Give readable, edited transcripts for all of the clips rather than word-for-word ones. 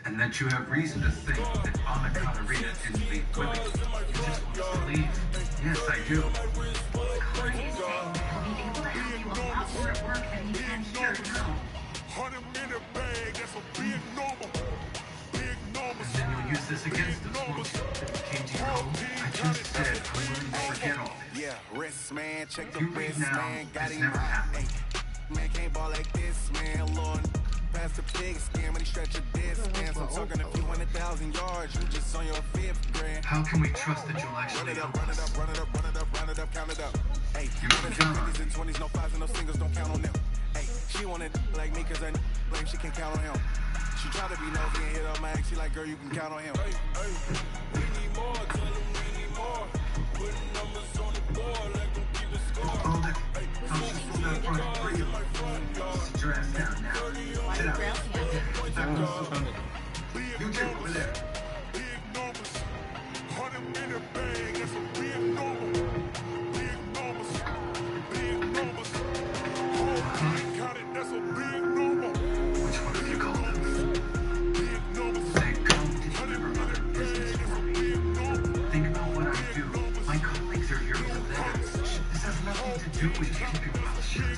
And that you have reason to think that Anna Katarina didn't leave Willie. He just wants to leave. Yes, I do. Corey is saying that he'll be able to have you a lot more at work than he can here now. And then you'll use this against us, won't you? KG Cole, I just said I'm willing to forget all this. Yeah, wrist man, check the You leave wrist now, man, got it's him. never happened. Man can't ball like this, man. Lord, pass the pig skin when he stretch a distance. I'm talking a few 100,000 yards. You just on your fifth grand. How can we trust that you'll Run actually it up, help run it us? up, run it up, run it up, run it up, count it up. Hey, You can count on 20s and 20s, no fives and no singles, don't count on them. Hey, she wanted like me cause I like she can count on him. She try to be nosy and hit up my ex. She like, girl, you can count on him. Hey, we need more, tell him we need more. Putting numbers on the board, like them keep the score. Hold it. I'll just pull that front for you. Sit your ass down now. Sit down. You two over there. Big numbers, 100 minute bag, that's a big number. Big numbers, big numbers. Got it, that's a big number. Which one of you called them? Big numbers, They come to deliver other business for me. Think about what I do. My colleagues are heroes of that. This has nothing to do with keeping your mouth shut.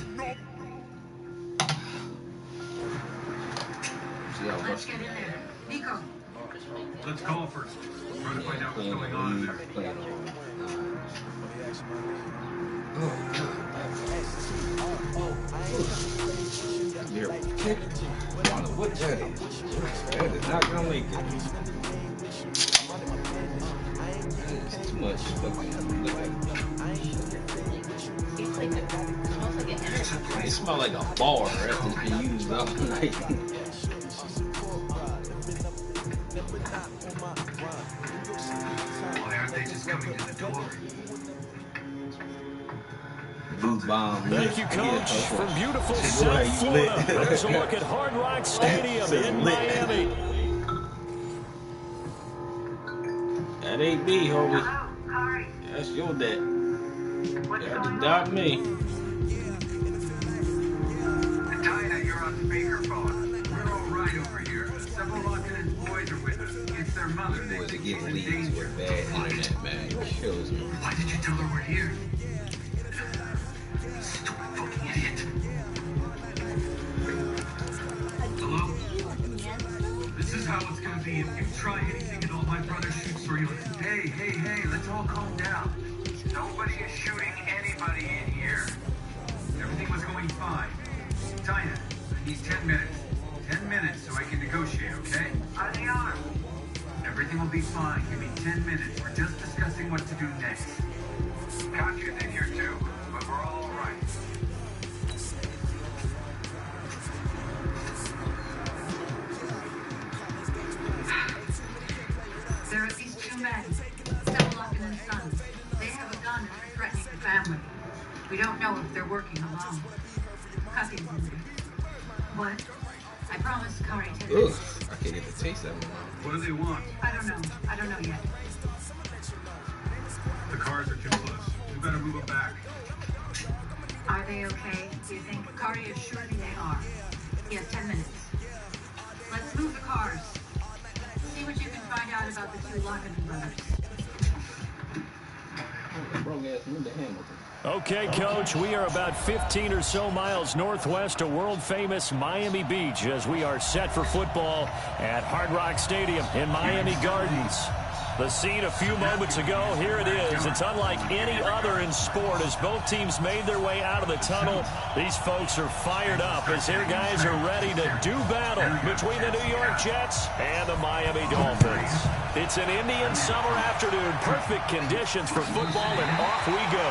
Let's get in there. Nico. Let's call first. Try to find out what's going on in there. What that is? That is not gonna make it. It's too much fucking. It smells like a bar after it's been used all night. Why aren't they just coming to the door? Boot bomb. Thank you, Coach. From beautiful South Florida, there's a look at Hard Rock Stadium in Miami. That ain't me, homie. Hello, Corey. That's your dad. What's You have to going doubt on? me. Dinah, you're on speakerphone. We're all right over here. Several Lockett boys are with us. It's their mother. They Boys are think getting she's in leads danger. with bad internet, man. It kills me. Why did you tell her we're here? Stupid fucking idiot. Hello? This is how it's gonna be if you try anything and all my brother shoots for you. Hey, let's all calm down. Nobody is shooting anybody in here. Everything was going fine. Dinah, I need 10 minutes. 10 minutes so I can negotiate, okay? How are they on? Everything will be fine. Give me 10 minutes. We're just discussing what to do next. Katya's in here too, but we're all right. There are these two men, Lockett and Sons. They have a gun and are threatening the family. We don't know if they're working alone. Katya's in there. What? I promised Kari 10 Ugh, minutes. I can't get the taste of it. What do they want? I don't know. I don't know yet. The cars are too close. We better move them back. Are they okay, do you think? Kari assured me they are. He has 10 minutes. Let's move the cars. See what you can find out about the two Lockett brothers. Wrong ass Linda Hamilton. Okay, Coach, we are about 15 or so miles northwest of world-famous Miami Beach as we are set for football at Hard Rock Stadium in Miami Gardens. The scene a few moments ago, here it is. It's unlike any other in sport as both teams made their way out of the tunnel. These folks are fired up as their guys are ready to do battle between the New York Jets and the Miami Dolphins. It's an Indian summer afternoon, perfect conditions for football, and off we go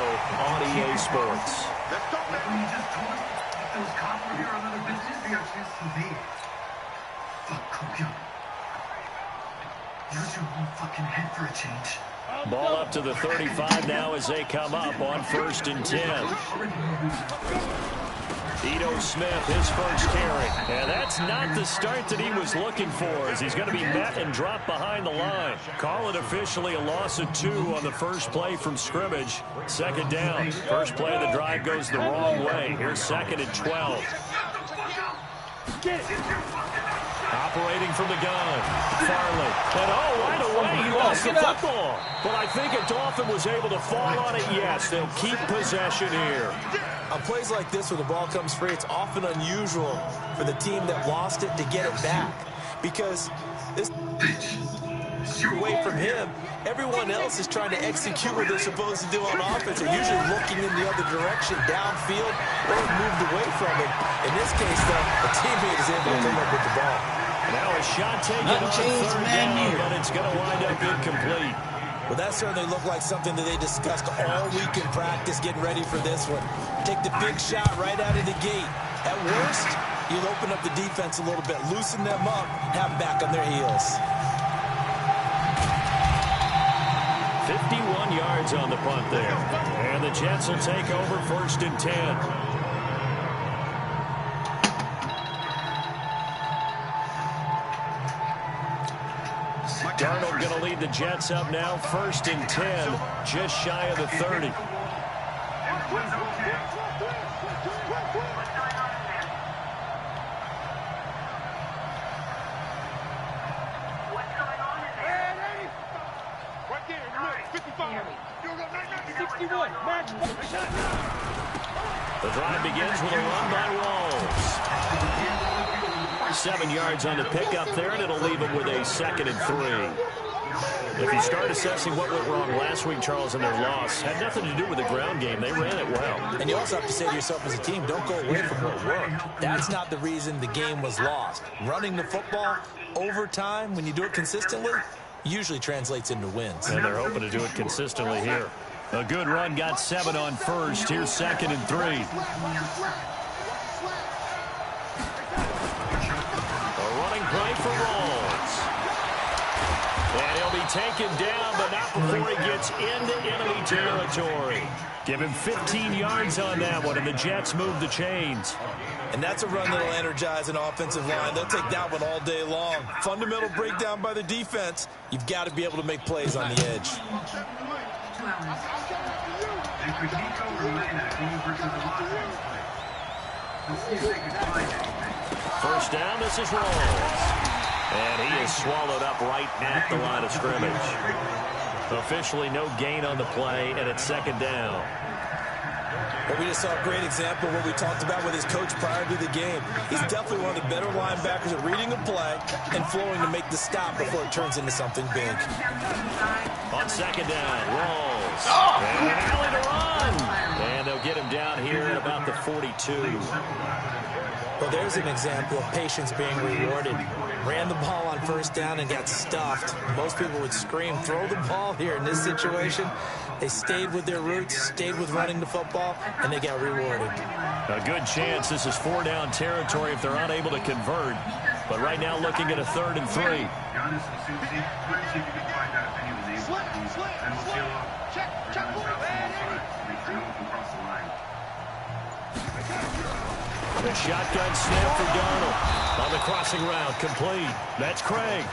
on EA Sports. Let's go, man. You just told us if those cops were here on other business, they are just TV. Fuck, Kokyo. Use your own fucking head for a change. Ball up to the 35 now as they come up on 1st and 10. Ito Smith, his first carry. And that's not the start that he was looking for as he's going to be met and dropped behind the line. Call it officially a loss of 2 on the first play from scrimmage. 2nd down. First play of the drive goes the wrong way. Here's 2nd and 12. Operating from the gun. Farley. And right away he lost the football. But I think a Dolphin was able to fall on it. Yes, they'll keep possession here. On plays like this where the ball comes free, it's often unusual for the team that lost it to get it back. Because this away from him, everyone else is trying to execute what they're supposed to do on offense. They're usually looking in the other direction, downfield, or moved away from it. In this case, though, a teammate is able to come up with the ball. Now a shot taken on third down, but it's going to wind up incomplete. Well, that certainly looked like something that they discussed all week in practice, getting ready for this one. Take the big shot right out of the gate. At worst, you'll open up the defense a little bit, loosen them up, have them back on their heels. 51 yards on the punt there. And the Jets will take over 1st and 10. Darnold going to lead the Jets up now, 1st and 10, just shy of the 30. The drive begins with a run by Rawls. 7 yards on the pickup there, and it'll leave them with a 2nd and 3. If you start assessing what went wrong last week, Charles, in their loss, had nothing to do with the ground game. They ran it well. And you also have to say to yourself as a team, don't go away from what worked. That's not the reason the game was lost. Running the football over time, when you do it consistently, usually translates into wins. And they're hoping to do it consistently here. A good run, got 7 on 1st. Here's 2nd and 3. A running play for Rawls. And he'll be taken down, but not before he gets into enemy territory. Give him 15 yards on that one, and the Jets move the chains. And that's a run that'll energize an offensive line. They'll take that one all day long. Fundamental breakdown by the defense. You've got to be able to make plays on the edge. First down, this is Rawls. And he is swallowed up right at the line of scrimmage. Officially no gain on the play, and it's 2nd down. But we just saw a great example of what we talked about with his coach prior to the game. He's definitely one of the better linebackers at reading a play and flowing to make the stop before it turns into something big. On 2nd down, Rawls. And an alley to run. And they'll get him down here at about the 42. Well, there's an example of patience being rewarded. Ran the ball on 1st down and got stuffed. Most people would scream, throw the ball here. In this situation, they stayed with their roots, stayed with running the football, and they got rewarded. A good chance this is 4-down territory if they're unable to convert. But right now looking at a 3rd and 3. The shotgun snap for Darnold. On the crossing route, complete. That's Craig.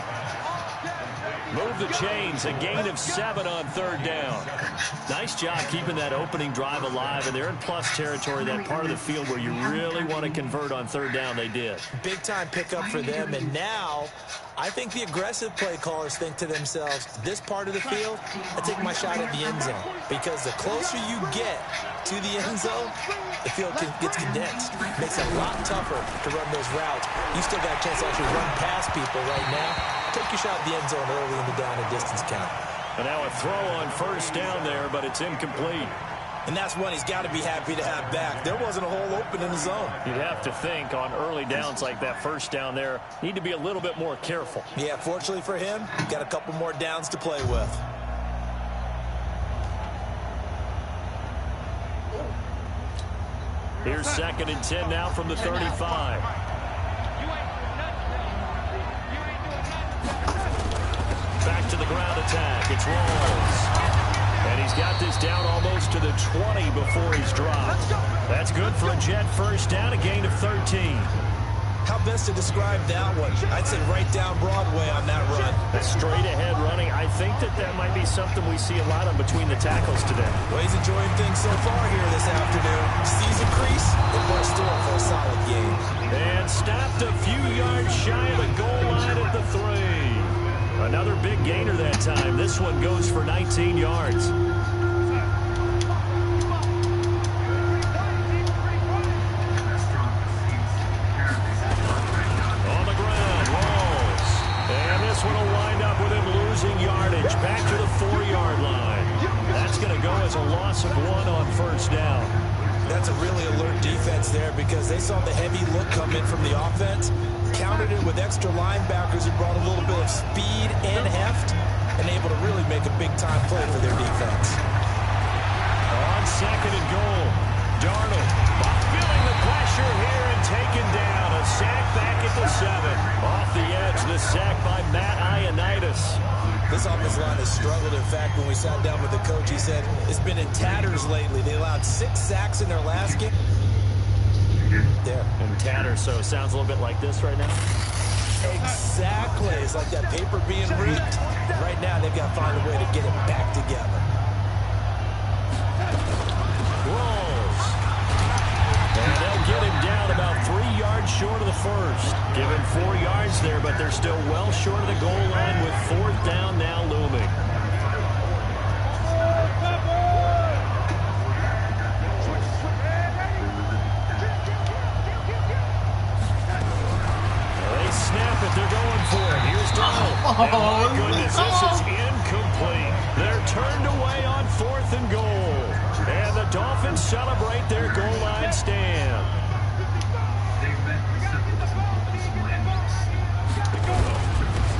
Move the chains, a gain of 7 on 3rd down. Nice job keeping that opening drive alive, and they're in plus territory, that part of the field where you really want to convert on 3rd down. They did. Big time pickup for them, and now I think the aggressive play callers think to themselves, this part of the field, I take my shot at the end zone, because the closer you get to the end zone, the field gets condensed. Makes it a lot tougher to run those routes. You still got a chance to actually run past people right now. Take your shot at the end zone early in the down and distance count. And now a throw on 1st down there, but it's incomplete. And that's one he's got to be happy to have back. There wasn't a hole open in the zone. You'd have to think on early downs like that 1st down there, need to be a little bit more careful. Yeah, fortunately for him, got a couple more downs to play with. Here's 2nd and 10 now from the 35. Back to the ground attack. It's Rawls. And he's got this down almost to the 20 before he's dropped. That's good for a Jet 1st down, a gain of 13. How best to describe that one? I'd say right down Broadway on that run. Straight ahead running. I think that might be something we see a lot of between the tackles today. Well, he's enjoying things so far here this afternoon. Sees a crease and bursts through it for a solid game. And stopped a few yards shy of the goal line at the 3. Another big gainer that time. This one goes for 19 yards. This one will wind up with him losing yardage back to the 4-yard line. That's going to go as a loss of 1 on first down. That's a really alert defense there because they saw the heavy look come in from the offense, countered it with extra linebackers who brought a little bit of speed and heft, and able to really make a big-time play for their defense. On 2nd and goal, Darnold feeling the pressure here and taken down. A sack back at the 7. Off the edge, the sack by Matt Ioannidis. This offensive line has struggled. In fact, when we sat down with the coach, he said it's been in tatters lately. They allowed 6 sacks in their last game. There. In tatters, so it sounds a little bit like this right now. Exactly. It's like that paper being ripped. Right now, they've got to find a way to get it back together. And they'll get him down about 3 yards short of the first. Give him 4 yards there, but they're still well short of the goal line with 4th down now looming. They snap it. They're going for it. Here's Darnold. Oh, my goodness, this is incomplete. They're turned away on 4th and goal. And the Dolphins celebrate their goal line stand.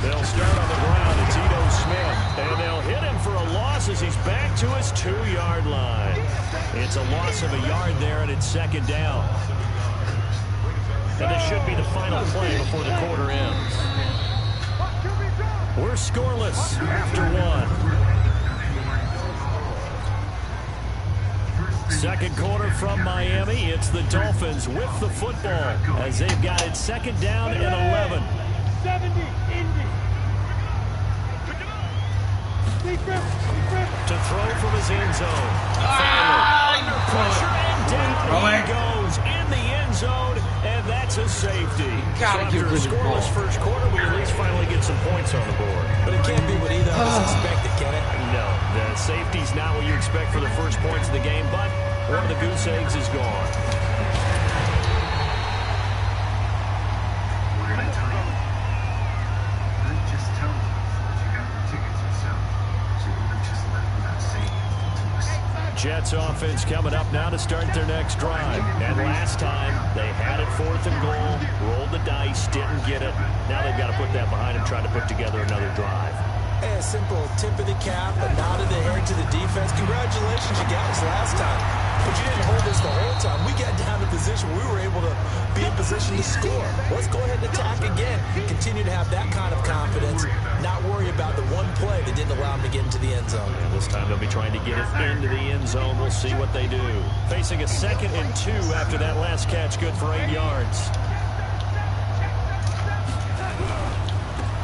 They'll start on the ground. It's Ito Smith. And they'll hit him for a loss as he's back to his 2-yard line. It's a loss of a yard there, and it's 2nd down. And this should be the final play before the quarter ends. We're scoreless after 1. Second quarter from Miami. It's the Dolphins with the football as they've got it 2nd down and 11. 70, Indy. To throw from his end zone. Under pressure and down he goes in the end zone, and that's a safety. So after a scoreless first quarter, we at least finally get some points on the board. But it can't be what either of us expected, can it? No, the safety's not what you expect for the first points of the game, but one of the goose eggs is gone. Jets offense coming up now to start their next drive. And last time, they had it 4th and goal, rolled the dice, didn't get it. Now they've got to put that behind them, try to put together another drive. Hey, a simple tip of the cap, a nod of the head to the defense. Congratulations, you got us last time. But you didn't hold us the whole time. We got down to position where we were able to be in position to score. Let's go ahead and attack again. Continue to have that kind of confidence. Not worry about the one play that didn't allow them to get into the end zone. And this time they'll be trying to get it into the end zone. We'll see what they do. Facing a 2nd and 2 after that last catch, good for 8 yards.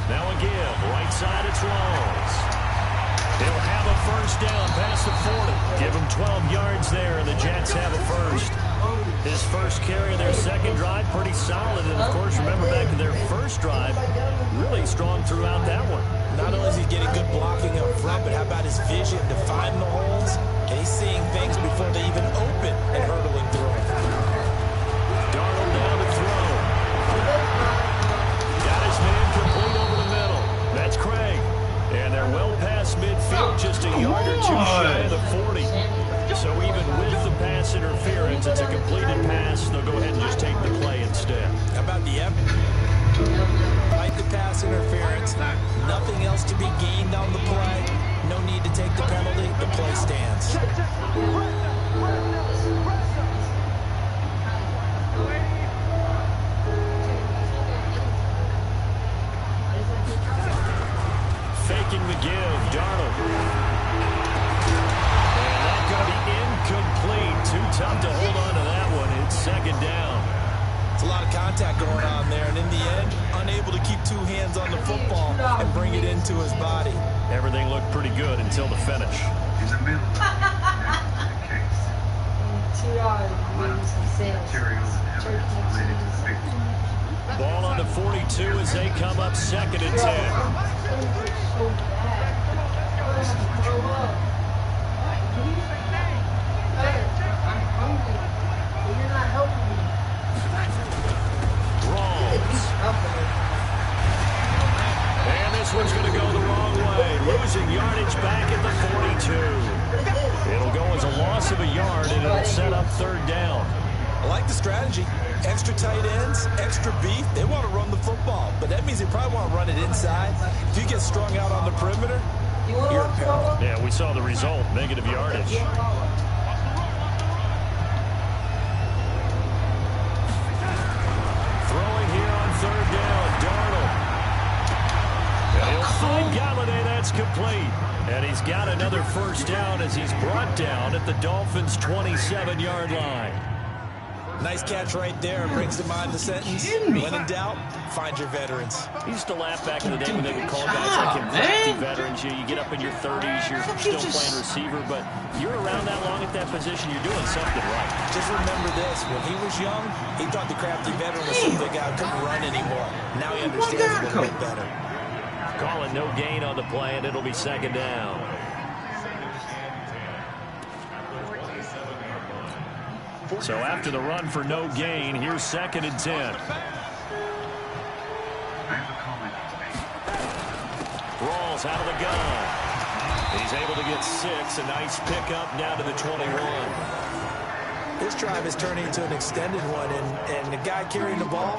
Now a give, right side it's Rawls. They'll have a first down past the 40. Give them 12 yards there, and the Jets have a first. His first carry of their second drive, pretty solid. And, of course, remember back to their first drive, really strong throughout that one. Not only is he getting good blocking up front, but how about his vision to find the holes? And he's seeing things before they even open and hurdling through them. Darnold down to throw. Got his man complete over the middle. That's Craig. And they're well past midfield, just a yard or two shy of the 40. So even with the pass interference, it's a completed pass. They'll go ahead and just take the play instead. How about the like the pass interference, nothing else to be gained on the play. No need to take the penalty. The play stands. Faking the give, Darnold. And that's going to be incomplete. Too tough to hold on to that one. It's 2nd down. It's a lot of contact going on there, and in the end, unable to keep two hands on the football and bring it into his body. Everything looked pretty good until the finish. In the middle of the case. Material and evidence related to the victim. Ball on the 42 as they come up 2nd and 10. This is what you want. And this one's going to go the wrong way. Losing yardage back at the 42. It'll go as a loss of a yard, and it'll set up 3rd down. I like the strategy. Extra tight ends, extra beef. They want to run the football, but that means they probably want to run it inside. If you get strung out on the perimeter, you're in peril. Yeah, we saw the result, negative yardage. Throwing here on 3rd down, Darnold. And he'll find Galladay, that's complete. And he's got another 1st down as he's brought down at the Dolphins' 27-yard line. Nice catch right there. Brings to mind the sentence, when in doubt, find your veterans. He used to laugh back in the day when they would call guys like him crafty veterans. You get up in your 30s, you're still playing receiver, but you're around that long at that position, you're doing something right. Just remember this, when he was young, he thought the crafty veteran was some guy who couldn't run anymore. Now he understands a little bit better. Calling no gain on the play, and it'll be 2nd down. So after the run for no gain, here's 2nd and 10. Rawls out of the gun. He's able to get 6. A nice pickup down to the 21. This drive is turning into an extended one, and the guy carrying the ball,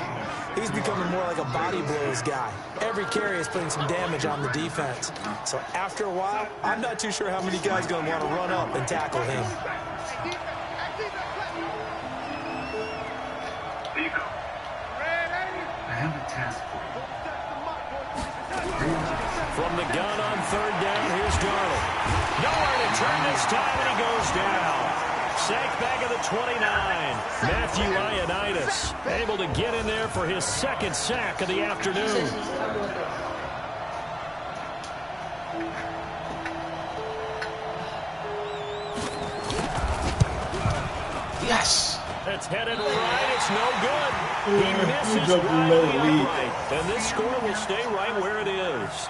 he's becoming more like a body blows guy. Every carry is putting some damage on the defense. So after a while, I'm not too sure how many guys are going to want to run up and tackle him. I have a task for you. From the gun on 3rd down, here's Darnold. Nowhere to turn this time, and he goes down. Sacked back at the 29. Matthew Ioannidis able to get in there for his 2nd sack of the afternoon. Yes. It's headed right. It's no good. He misses right. And this score will stay right where it is.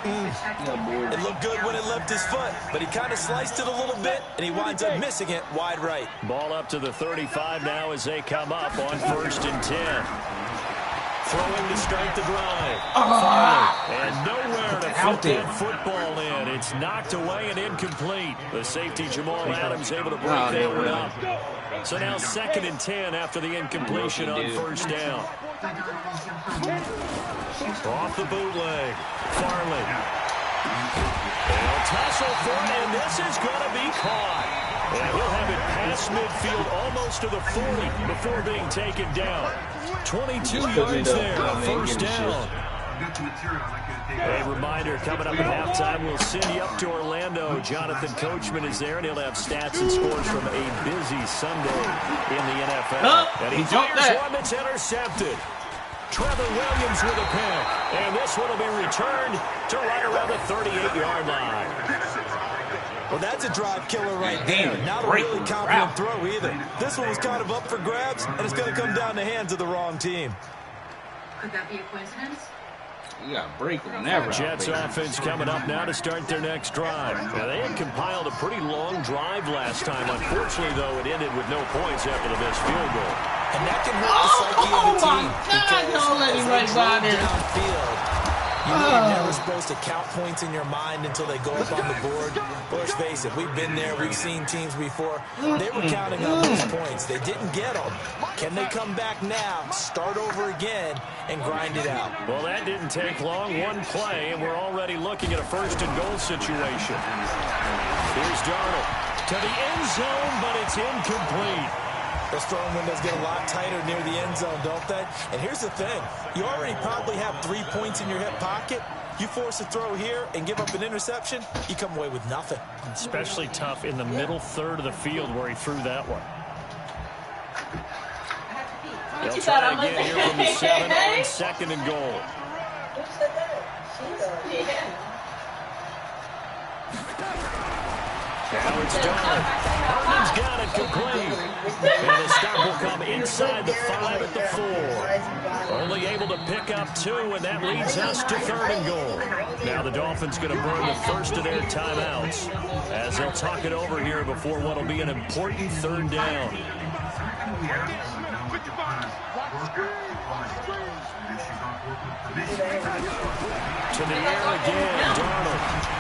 It looked good when it left his foot, but he kind of sliced it a little bit, and he winds up missing it wide right. Ball up to the 35 now as they come up on 1st and 10. Throwing to start the drive. And nowhere to fit that football in. It's knocked away and incomplete. The safety, Jamal Adams, able to break that one up. So now 2nd and 10 after the incompletion on 1st down. Off the bootleg. Farley. They'll tussle for it, and this is going to be caught. And he'll have it past midfield almost to the 40 before being taken down. 22 yards there, 1st down. A reminder, coming up at halftime, we'll send you up to Orlando. Jonathan Coachman is there, and he'll have stats and scores from a busy Sunday in the NFL. And he fires one that's intercepted. Trevor Williams with a pick. And this one will be returned to right around the 38-yard line. Well, that's a drive killer right there. Not a really confident throw either. This one was kind of up for grabs, and it's going to come down the hands of the wrong team. Could that be a coincidence? You got to break on that route. Jets offense coming up now to start their next drive. Now, they had compiled a pretty long drive last time. Unfortunately, though, it ended with no points after the missed field goal. And that can hurt the psyche of the team. Because don't let him right by there. Downfield, you know you're never supposed to count points in your mind until they go up on the board. But let's face it, we've been there. We've seen teams before. They were counting on those points. They didn't get them. Can they come back now, start over again, and grind it out? Well, that didn't take long. One play, and we're already looking at a 1st and goal situation. Here's Darnold to the end zone, but it's incomplete. Those throwing windows get a lot tighter near the end zone, don't they? And here's the thing. You already probably have 3 points in your hip pocket. You force a throw here and give up an interception, you come away with nothing. Especially tough in the middle third of the field where he threw that one. They'll try again here from the 7 on 2nd and goal. Now it's Darnold. Harden's got it complete. And the stop will come inside the 5 at the 4. Only able to pick up 2, and that leads us to 3rd and goal. Now the Dolphins going to burn the first of their timeouts as they'll talk it over here before what will be an important 3rd down. To the air again, Darnold.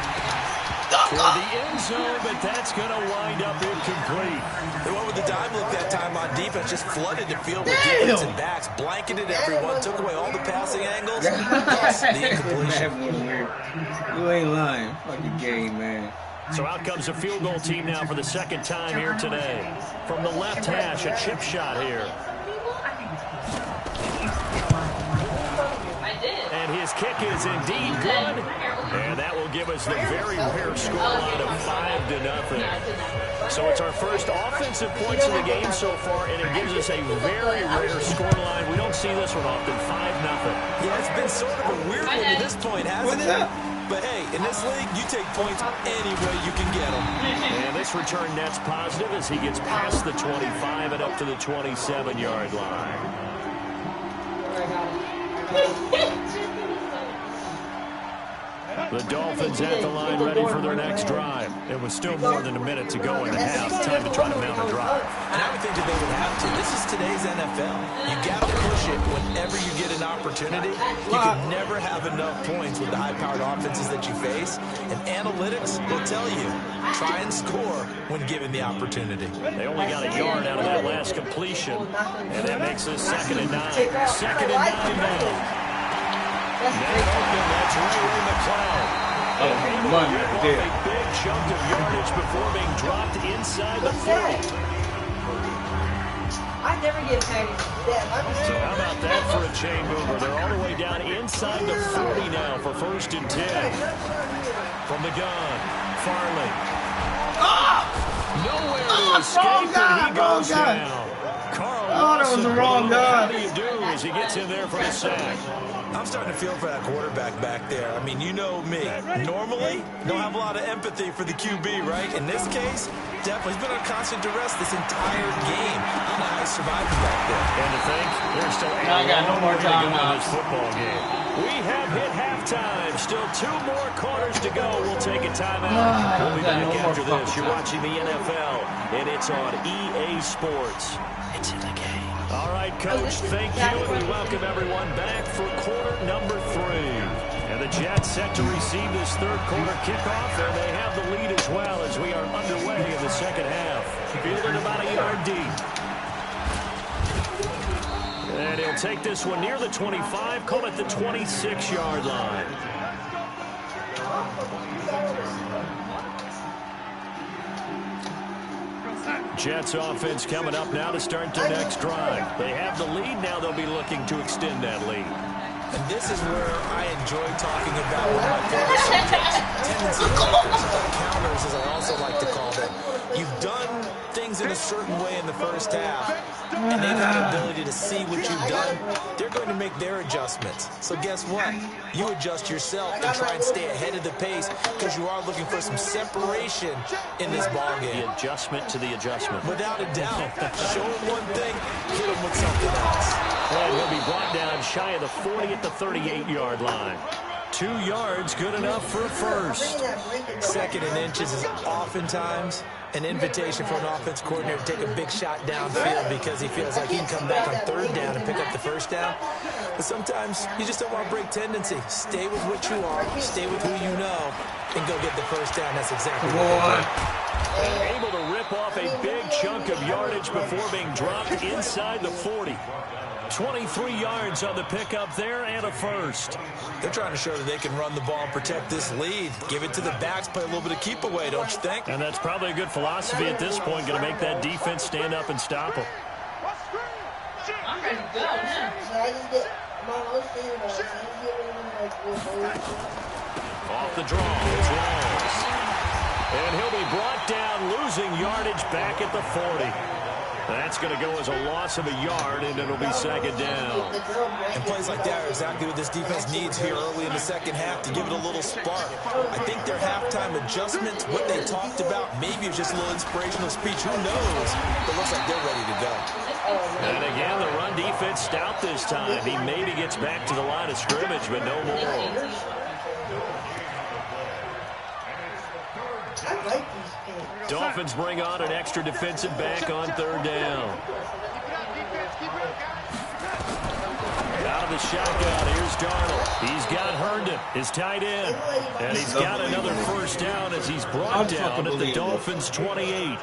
For the end zone, but that's going to wind up incomplete. They went with the dive look that time on defense, just flooded the field with defensive backs, blanketed everyone, took away all the passing angles, lost the incompletion. You ain't lying. Fucking game, man. So out comes a field goal team now for the 2nd time here today. From the left hash, a chip shot here. And his kick is indeed good. And that will give us the very rare scoreline of 5-0. So it's our first offensive points of the game so far, and it gives us a very rare scoreline. We don't see this one often, 5-0. Yeah, it's been sort of a weird one to this point, hasn't it? But hey, in this league, you take points any way you can get them. And this return net's positive as he gets past the 25 and up to the 27-yard line. The Dolphins at the line ready for their next drive. It was still more than a minute to go in the half. Time to try to mount a drive. And I would think that they would have to. This is today's NFL. You got to push it whenever you get an opportunity. You can never have enough points with the high-powered offenses that you face. And analytics will tell you, try and score when given the opportunity. They only got a yard out of that last completion. And that makes this 2nd and 9. 2nd and 9 now. That's Ray McLeod. A big chunk of yardage before being dropped inside the 40. I never get paid. So how about that for a chain mover? They're all the way down inside the 40 now for 1st and 10. From the gun, Farley. Nowhere to escape, and he goes down. Carl that was the wrong guy. How do you do as he gets in there for the sack? I'm starting to feel for that quarterback back there. I mean, you know me. Normally, don't have a lot of empathy for the QB, right? In this case, definitely. He's been on constant duress this entire game. I don't know how he survived back there. And to think, there's still no more time in this football game. We have hit halftime. Still 2 more quarters to go. We'll take a timeout. We'll be back after this. You're watching the NFL, and it's on EA Sports. It's in the game. All right, Coach, thank you, and we welcome everyone back for quarter number 3. And the Jets set to receive this 3rd quarter kickoff, and they have the lead as well as we are underway in the 2nd half. Fielded about a yard deep. And he'll take this one near the 25, call it the 26-yard line. Jets offense coming up now to start their next drive. They have the lead. Now they'll be looking to extend that lead. And this is where I enjoy talking about one of my favorite subjects, tendency markers, counters, as I also like to call them. You've done things in a certain way in the first half, and they've had the ability to see what you've done. They're going to make their adjustments. So guess what? You adjust yourself and try and stay ahead of the pace because you are looking for some separation in this ball game. The adjustment to the adjustment. Without a doubt. Show him one thing, hit him with something else. And he'll be brought down shy of the 40 at the 38-yard line. 2 yards, good enough for a first. 2nd and inches is oftentimes an invitation for an offense coordinator to take a big shot downfield because he feels like he can come back on 3rd down and pick up the 1st down. But sometimes you just don't want to break tendency. Stay with what you are, stay with who you know, and go get the 1st down. That's exactly what they do. And able to rip off a big chunk of yardage before being dropped inside the 40. 23 yards on the pickup there and a first. They're trying to show that they can run the ball and protect this lead. Give it to the backs, play a little bit of keep away, don't you think? And that's probably a good philosophy at this point. Going to make that defense stand up and stop them. I'm ready to go now. Off the draw, it's Rawls. And he'll be brought down, losing yardage back at the 40. That's going to go as a loss of a yard, and it'll be second down. And plays like that are exactly what this defense needs here early in the second half to give it a little spark. I think their halftime adjustments, what they talked about, maybe it's just a little inspirational speech. Who knows? But it looks like they're ready to go. And again, the run defense stout this time. He maybe gets back to the line of scrimmage, but no more. Dolphins bring on an extra defensive back on third down. Out of the shotgun, here's Darnold. He's got Herndon, his tight end. And he's got another first down as he's brought down at the Dolphins' 28.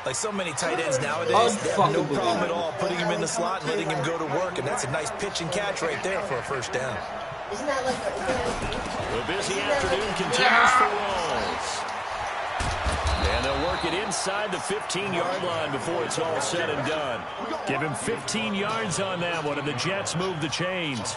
Like so many tight ends nowadays, they have no problem at all putting him in the slot and letting him go to work. And that's a nice pitch and catch right there for a first down. The busy afternoon continues for Rawls. And they'll work it inside the 15-yard line before it's all said and done. Give him 15 yards on that one, and the Jets move the chains.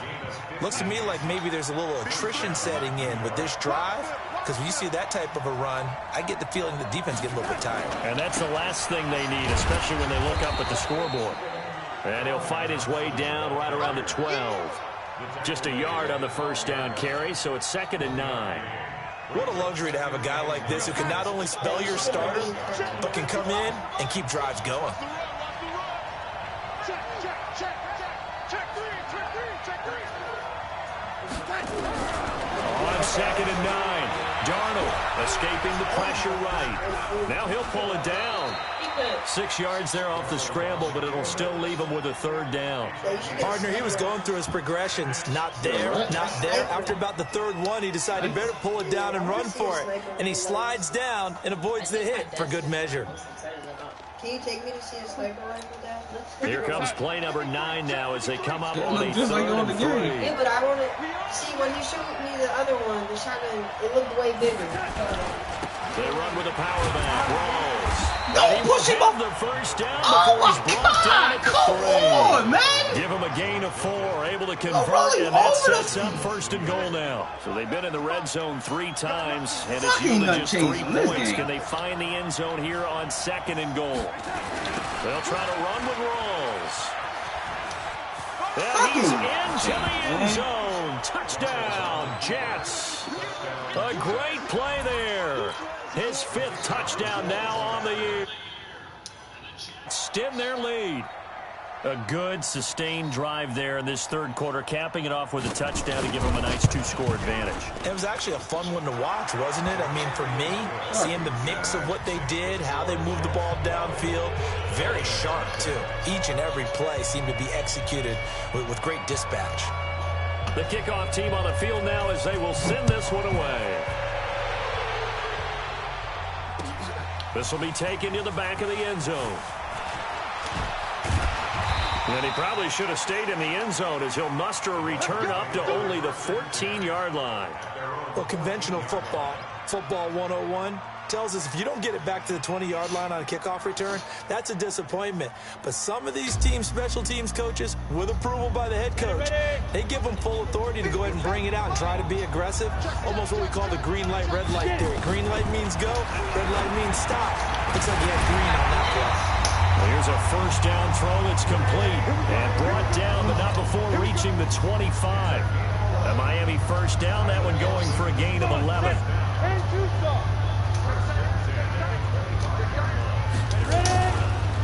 Looks to me like maybe there's a little attrition setting in with this drive, because when you see that type of a run, I get the feeling the defense gets a little bit tired. And that's the last thing they need, especially when they look up at the scoreboard. And he'll fight his way down right around the 12. Just a yard on the first down carry, so it's 2nd and 9. What a luxury to have a guy like this who can not only spell your starter, but can come in and keep drives going. On 2nd and 9, Darnold escaping the pressure right. Now he'll pull it down. 6 yards there off the scramble, but it'll still leave him with a third down. Partner, he was going through his progressions. Not there, not there. After about the third one, he decided better pull it down and run for it. And he slides down and avoids the hit for good measure. Can you take me to see a sniper rifle, Dad? Here comes play number 9 now as they come up on a just like 3rd on the and game. 3. Yeah, but I want to see when he showed me the other one. It looked way bigger. They run with a power back. Rawls. Don't push him up. The first down before he's brought down at the 3. Come on, man. Give him a gain of 4. Able to convert, and that sets up 1st and goal now. So they've been in the red zone 3 times, and it's yielded just 3 points. Can they find the end zone here on 2nd and goal? They'll try to run with Rawls. And he's into the end zone. Touchdown, Jets. A great play there. His 5th touchdown now on the year. Extend their lead. A good, sustained drive there in this 3rd quarter, capping it off with a touchdown to give them a nice 2-score advantage. It was actually a fun one to watch, wasn't it? I mean, for me, seeing the mix of what they did, how they moved the ball downfield, very sharp, too. Each and every play seemed to be executed with great dispatch. The kickoff team on the field now as they will send this one away. This will be taken to the back of the end zone. And he probably should have stayed in the end zone as he'll muster a return up to only the 14-yard line. Well, conventional football 101, tells us if you don't get it back to the 20-yard line on a kickoff return, that's a disappointment. But some of these teams, special teams coaches, with approval by the head coach, they give them full authority to go ahead and bring it out and try to be aggressive. Almost what we call the green light, red light theory. Green light means go, red light means stop. Looks like he had green on that play. Well, here's a first down throw that's complete and brought down, but not before reaching the 25. A Miami first down, that one going for a gain of 11.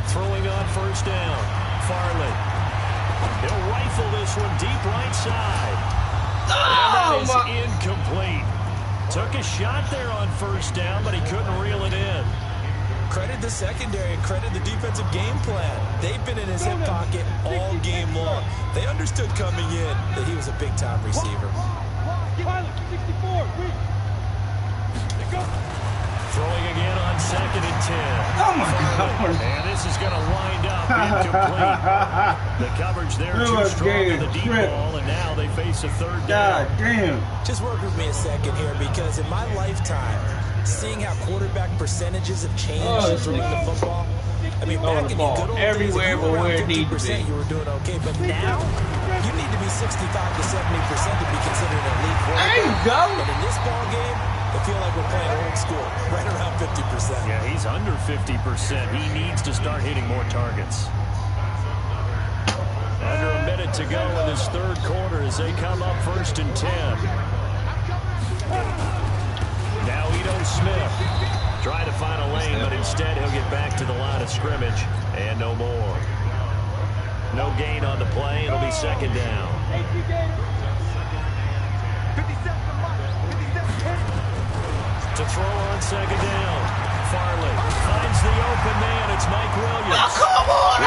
Throwing on first down, Farley. He'll rifle this one deep right side. And that is incomplete. Took a shot there on first down, but he couldn't reel it in. Credit the secondary and credit the defensive game plan. They've been in his hip pocket all game long. They understood coming in that he was a big-time receiver. Throwing again on 2nd and 10. Oh, my God. And this is going to wind up incomplete. The coverage there too strong on the deep ball, and now they face a 3rd down. God damn. Just work with me a second here, because in my lifetime, seeing how quarterback percentages have changed throwing the football. I mean, back in the good old everywhere days, but where it needs to be. You were doing okay, but now you need to be 65 to 70% to be considered an elite quarterback. There you go. But in this ball game, the feel like we're playing old school, right around 50%. Yeah, he's under 50%. He needs to start hitting more targets. Under a minute to go in this third quarter as they come up 1st and 10. Now Ito Smith trying to find a lane, but instead he'll get back to the line of scrimmage and no more. No gain on the play. It'll be 2nd down. To throw on 2nd down. Farley finds the open man. It's Mike Williams. Oh, come on!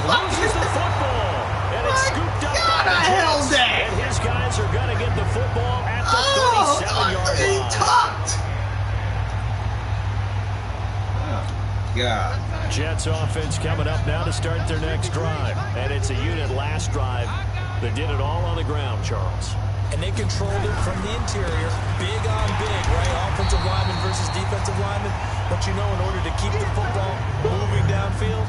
Loses the football. And it's scooped up by the Jets. And his guys are going to get the football at the 37-yard line. Tucked. God. Jets offense coming up now to start their next drive. And it's a unit last drive that did it all on the ground, Charles. And they controlled it from the interior, big on big, right? Offensive lineman versus defensive lineman. But you know, in order to keep the football moving downfield,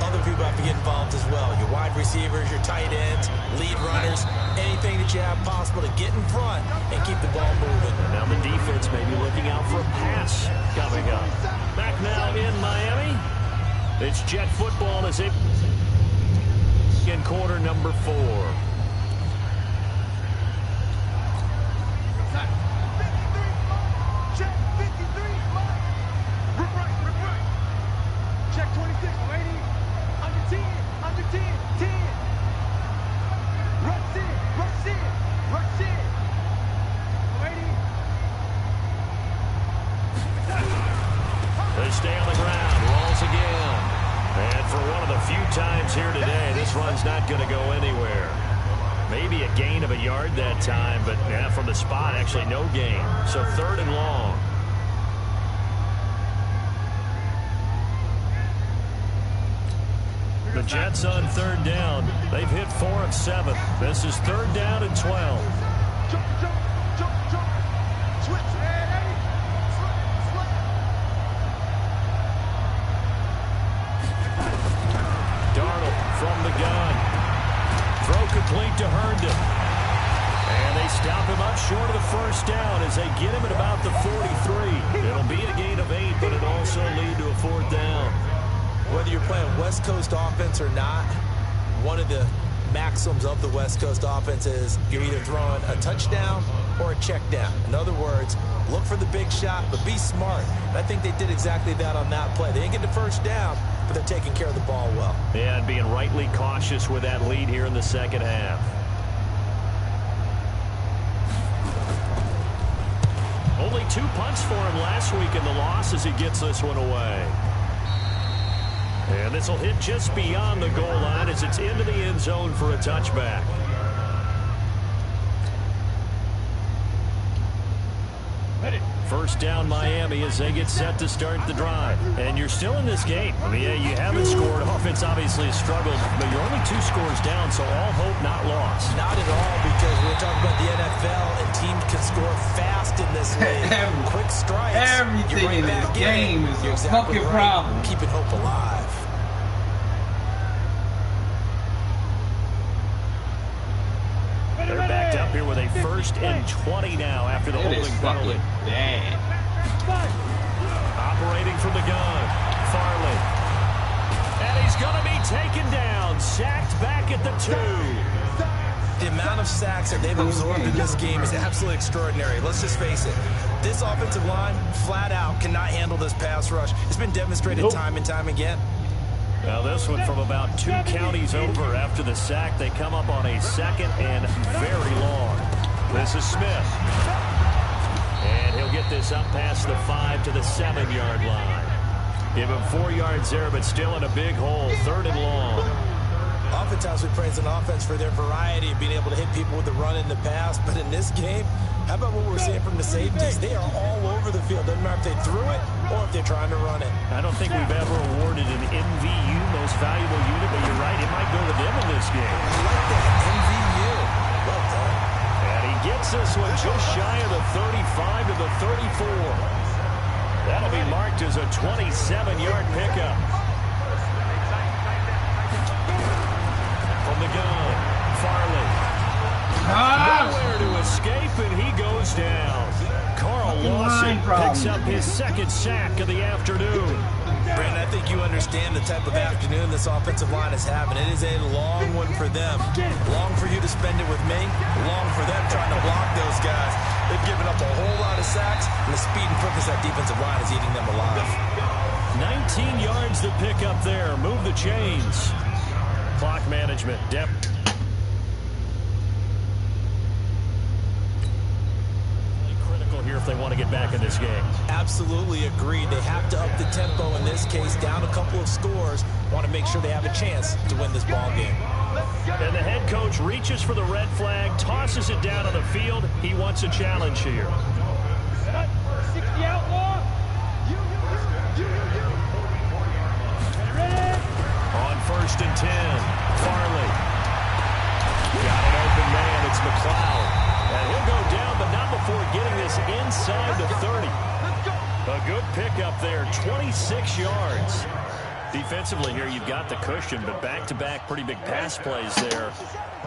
other people have to get involved as well. Your wide receivers, your tight ends, lead runners, anything that you have possible to get in front and keep the ball moving. And now the defense may be looking out for a pass coming up. Back now in Miami. It's Jet football as it in quarter number 4. Check 26, waiting. Under 10, under 10, 10. Rush in, rush in, rush in. Waiting. They stay on the ground, rolls again. And for one of the few times here today, this run's not going to go anywhere. Maybe a gain of a yard that time, but yeah, from the spot, actually no gain. So 3rd and long. The Jets on 3rd down. They've hit 4 of 7. This is 3rd down and 12. Jump, jump, jump, jump. Switch, hey, Darnold from the gun. Throw complete to Herndon. And they stop him up short of the 1st down as they get him at about the 43. It'll be a gain of 8, but it'll also lead to a 4th down. Whether you're playing West Coast offense or not, one of the maxims of the West Coast offense is you're either throwing a touchdown or a check down. In other words, look for the big shot, but be smart. And I think they did exactly that on that play. They didn't get the 1st down, but they're taking care of the ball well. Yeah, and being rightly cautious with that lead here in the 2nd half. Only 2 punts for him last week in the loss as he gets this one away. And this will hit just beyond the goal line as it's into the end zone for a touchback. First down Miami as they get set to start the drive. And you're still in this game. I mean, yeah, you haven't scored. Offense obviously has struggled, but you're only 2 scores down, so all hope not lost. Not at all, because we're talking about the NFL, and teams can score fast in this league. Quick strikes. Everything in this game is a fucking problem. Keeping hope alive. They're backed up here with a 1st and 20 now after the holding penalty. Bad. Operating from the gun, Farley. And he's going to be taken down, sacked back at the 2. The amount of sacks that they've absorbed in this game is absolutely extraordinary. Let's just face it. This offensive line, flat out, cannot handle this pass rush. It's been demonstrated time and time again. Now this one from about 2 counties over after the sack. They come up on a 2nd and very long. This is Smith. And he'll get this up past the 5 to the 7-yard line. Give him 4 yards there, but still in a big hole. 3rd and long. Oftentimes we praise an offense for their variety of being able to hit people with the run in the pass. But in this game, how about what we're seeing from the safeties? They are all over the field. Doesn't matter if they threw it or if they're trying to run it. I don't think we've ever awarded an MVU, most valuable unit, but you're right, it might go to them in this game. I like that. MVU. Well done. And he gets this one just shy of the 35 to the 34. That'll be marked as a 27-yard pickup. From the gun, Farley. Nowhere to escape, and he goes down. Carl Lawson picks up his second sack of the afternoon. Brandon, I think you understand the type of afternoon this offensive line is having. It is a long one for them. Long for you to spend it with me. Long for them trying to block those guys. They've given up a whole lot of sacks, and the speed and quickness of that defensive line is eating them alive. 19 yards to pick up there. Move the chains. Clock management. Depth. Here if they want to get back in this game. Absolutely agreed. They have to up the tempo in this case, down a couple of scores. Want to make sure they have a chance to win this ball game. And the head coach reaches for the red flag, tosses it down on the field. He wants a challenge here. 60 outlaw. On 1st and 10, Farley. Got an open man. It's McLeod. And he'll go down, but not before getting this inside the 30. A good pickup there, 26 yards. Defensively here, you've got the cushion, but back-to-back pretty big pass plays there.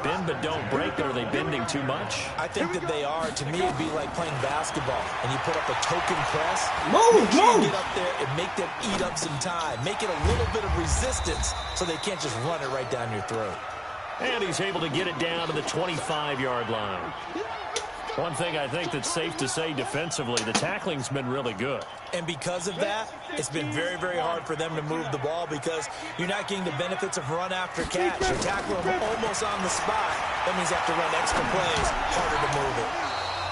Bend but don't break, but are they bending too much? I think that they are. To me, it'd be like playing basketball, and you put up a token press. Move. Get up there and make them eat up some time. Make it a little bit of resistance so they can't just run it right down your throat. And he's able to get it down to the 25-yard line. One thing I think that's safe to say defensively, the tackling's been really good. And because of that, it's been very, very hard for them to move the ball because you're not getting the benefits of run after catch. You're tackling them almost on the spot. That means you have to run extra plays, harder to move it.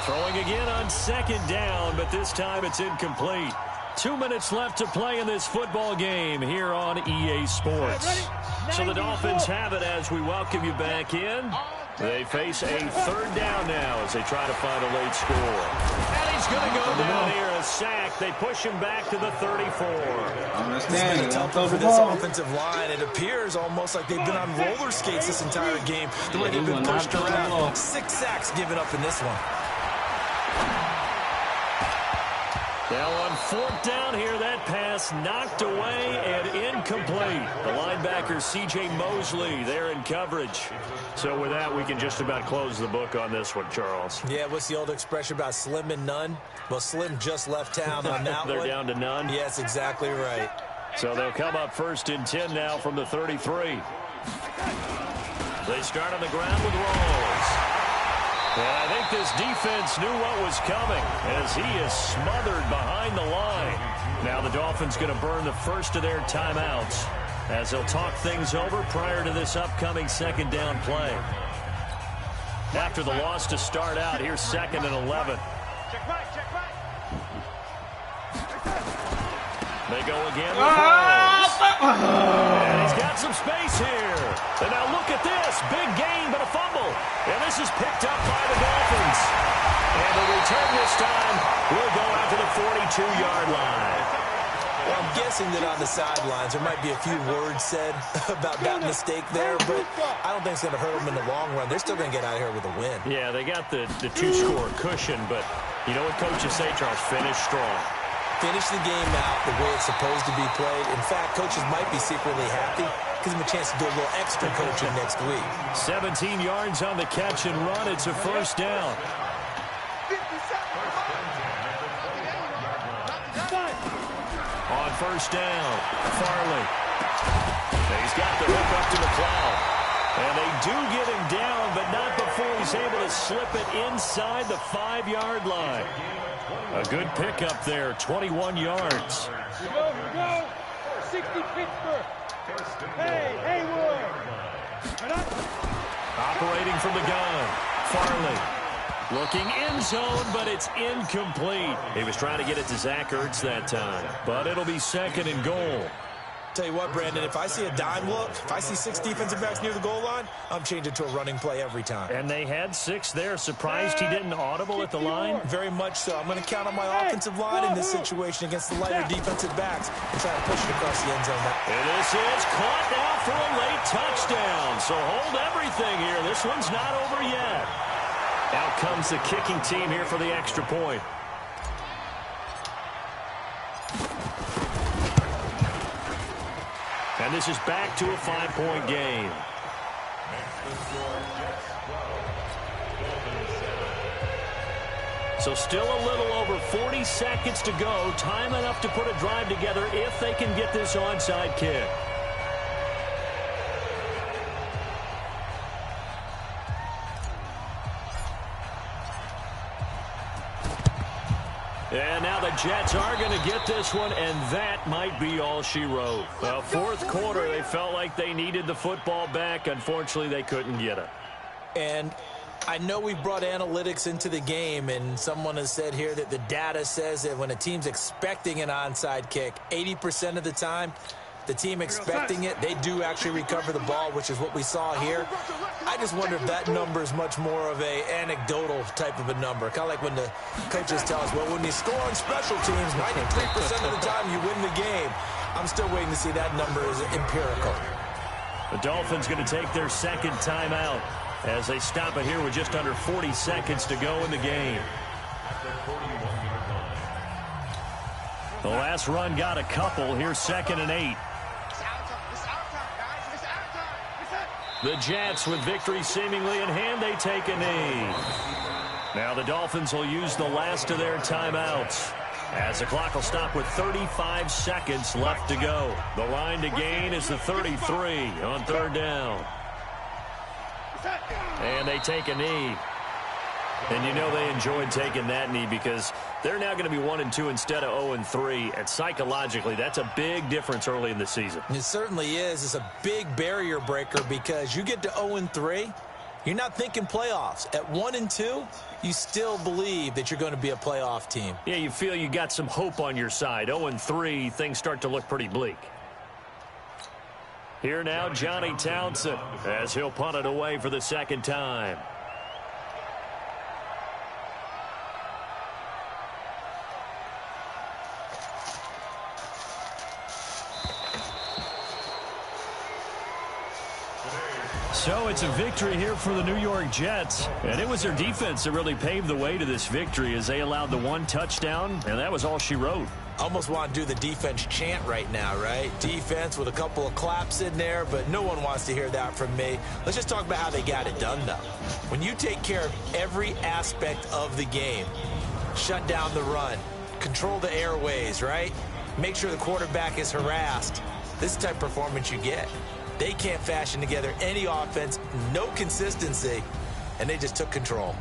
Throwing again on 2nd down, but this time it's incomplete. 2 minutes left to play in this football game here on EA Sports. So the Dolphins have it as we welcome you back in. They face a 3rd down now as they try to find a late score. And he's going to go down here, a sack. They push him back to the 34. It's been a tough one for this offensive line. It appears almost like they've been on roller skates this entire game. The way they've been pushed around. 6 sacks given up in this one. Now on 4th down here, that pass knocked away and incomplete. The linebacker, C.J. Mosley, there in coverage. So with that, we can just about close the book on this one, Charles. Yeah, what's the old expression about slim and none? Well, Slim just left town on that They're one. down to none? Yes, exactly right. So they'll come up 1st and 10 now from the 33. They start on the ground with Rawls. And I think this defense knew what was coming as he is smothered behind the line. Now the Dolphins going to burn the first of their timeouts as they'll talk things over prior to this upcoming 2nd down play. After the loss to start out, here's 2nd and 11. They go again with Rawls. And he's got some space here. And now look at this. Big gain, but a fumble. And this is picked up by the Dolphins. And the return this time will go out to the 42-yard line. Well, I'm guessing that on the sidelines there might be a few words said about that mistake there, but I don't think it's going to hurt them in the long run. They're still going to get out of here with a win. Yeah, they got the 2-score cushion, but you know what coaches say, Charles? Finish strong. Finish the game out the way it's supposed to be played. In fact, coaches might be secretly happy. Gives them a chance to do a little extra coaching next week. 17 yards on the catch and run. It's a 1st down. On 1st down, Farley. He's got the hook up to McLeod. And they do get him down, but not before he's able to slip it inside the 5-yard line. A good pickup there, 21 yards. Go. 60 Pittsburgh. Hey, Haywood. Operating from the gun, Farley. Looking end zone, but it's incomplete. He was trying to get it to Zach Ertz that time, but it'll be 2nd and goal. Tell you what, Brandon, if I see a dime look, if I see 6 defensive backs near the goal line, I'm changing to a running play every time. And they had 6 there. Surprised he didn't audible at the line? Very much so. I'm going to count on my offensive line in this situation against the lighter defensive backs and try to push it across the end zone. And this is caught now for a late touchdown. So hold everything here. This one's not over yet. Out comes the kicking team here for the extra point. And this is back to a 5-point game. So still a little over 40 seconds to go. Time enough to put a drive together if they can get this onside kick. And now the Jets are going to get this one, and that might be all she wrote. Well, fourth quarter, they felt like they needed the football back. Unfortunately, they couldn't get it. And I know we've brought analytics into the game, and someone has said here that the data says that when a team's expecting an onside kick, 80% of the time, the team expecting it, they do actually recover the ball, which is what we saw here. I just wonder if that number is much more of a anecdotal type of a number. Kind of like when the coaches tell us, well, when you score on special teams, 93% of the time you win the game. I'm still waiting to see that number is empirical. The Dolphins going to take their second timeout as they stop it here with just under 40 seconds to go in the game. The last run got a couple. Here's 2nd and 8. The Jets with victory seemingly in hand, they take a knee. Now the Dolphins will use the last of their timeouts as the clock will stop with 35 seconds left to go. The line to gain is the 33 on 3rd down. And they take a knee. And you know they enjoyed taking that knee because they're now going to be 1-2 instead of 0-3. And psychologically, that's a big difference early in the season. It certainly is. It's a big barrier breaker because you get to 0-3, you're not thinking playoffs. At 1-2, you still believe that you're going to be a playoff team. Yeah, you feel you got some hope on your side. 0-3, things start to look pretty bleak. Here now, Johnny Townsend, as he'll punt it away for the second time. So it's a victory here for the New York Jets. And it was their defense that really paved the way to this victory as they allowed the 1 touchdown, and that was all she wrote. Almost want to do the defense chant right now, right? Defense with a couple of claps in there, but no one wants to hear that from me. Let's just talk about how they got it done, though. When you take care of every aspect of the game, shut down the run, control the airways, right? Make sure the quarterback is harassed. This is the type of performance you get. They can't fashion together any offense, no consistency, and they just took control.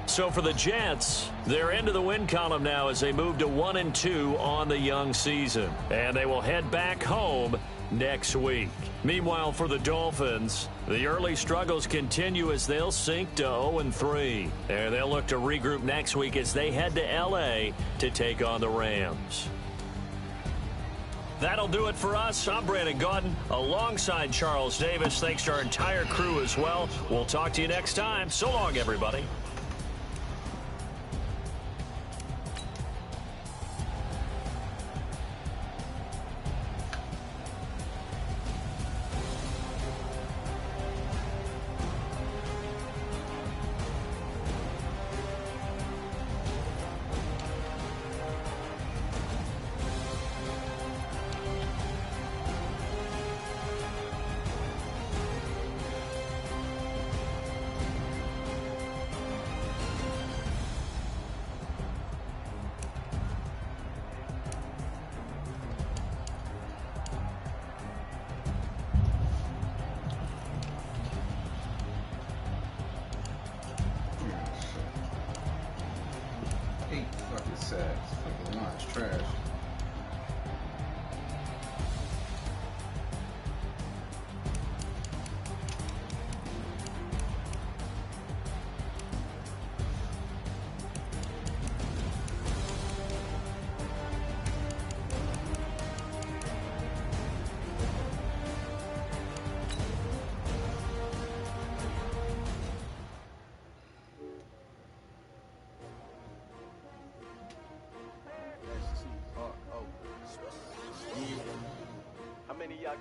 So for the Jets, they're into the win column now as they move to 1-2 on the young season. And they will head back home next week. Meanwhile, for the Dolphins, the early struggles continue as they'll sink to 0-3. And they'll look to regroup next week as they head to L.A. to take on the Rams. That'll do it for us. I'm Brandon Gaudin alongside Charles Davis. Thanks to our entire crew as well. We'll talk to you next time. So long, everybody. Fucking line's trash.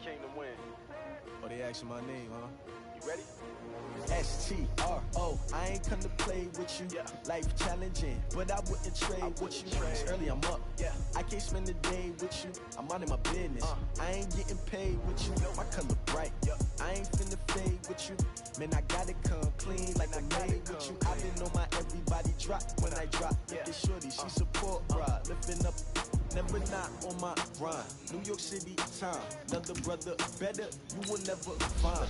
Came to win. Oh, they asking my name, huh? You ready? S-T-R-O, I ain't come to play with you. Yeah. Life challenging, but I wouldn't trade with you. It's early, I'm up. Yeah. I can't spend the day with you. I'm out of my business. I ain't getting paid with you. My color bright. I ain't finna fade with you. Man, I gotta come clean like I made with you. I've been on my everybody. drop when I drop. Look at shorty, she support ride. Lifting up, never not on my grind. New York City time, another brother better, you will never find.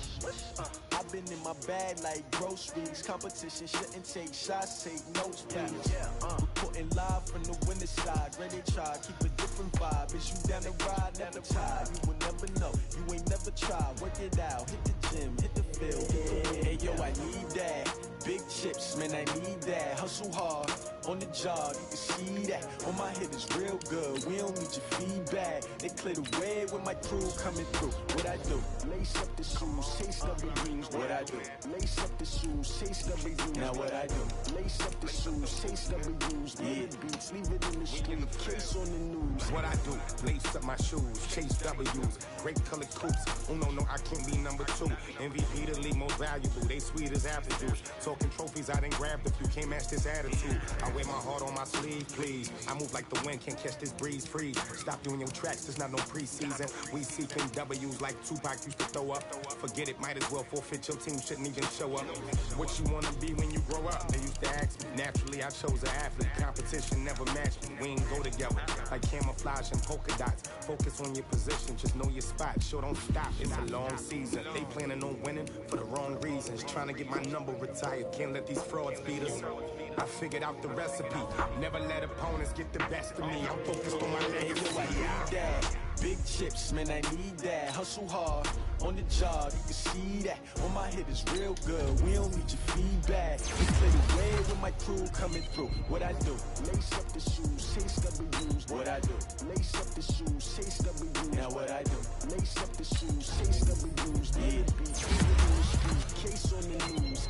I've been in my bag like groceries. Competition shouldn't take shots, take notes, please. Reporting live from the winter side. Ready to try, keep a different vibe. Is you down the ride, never tired. You will never know, you ain't never tried. Work it out, hit the gym, hit the field. Hey yo, I need that. Big chips, man, I need that. Hustle hard, on the job, you can see that. On my head is real good, we don't need your feedback. They clear the way with my crew coming through. What I do? Lace up the shoes, chase W's. What I do? Lace up the shoes, chase W's. Now what I do? Lace up the shoes, chase W's. Yeah, beats, leave it in the street, case on the news. What I do? Lace up my shoes, chase W's. Great colored coops. Uno, no, I can't be number 2. MVP the league most valuable. They sweet as apple juice. Talking trophies, I didn't grab the few. Can't match this attitude. I wear my heart on my sleeve, please. I move like the wind, can't catch this breeze, freeze. Stop doing your tracks, there's not no preseason. We seeking W's like Tupac used to throw up. Forget it, might as well forfeit. Your team shouldn't even show up. What you wanna be when you grow up? They used to ask me. Naturally, I chose an athlete. Competition never matched me. We ain't go together. Like camouflage and polka dots. Focus on your position, just know your spot. Sure, don't stop, it's a long season. They planning on winning for the wrong reasons. Trying to get my number retired. Can't let these frauds beat us. I figured out the recipe. Never let opponents get the best of me. I'm focused on my legacy. I need that. Big chips, man, I need that. Hustle hard, on the job, you can see that. On my head is real good, we don't need your feedback. We play the way with my crew coming through. What I do? Lace up the shoes, chase W's. What I do? Lace up the shoes, chase W's. Now what I do? Lace up the shoes, chase W's. Yeah, beats, leave it in the street, case on the news.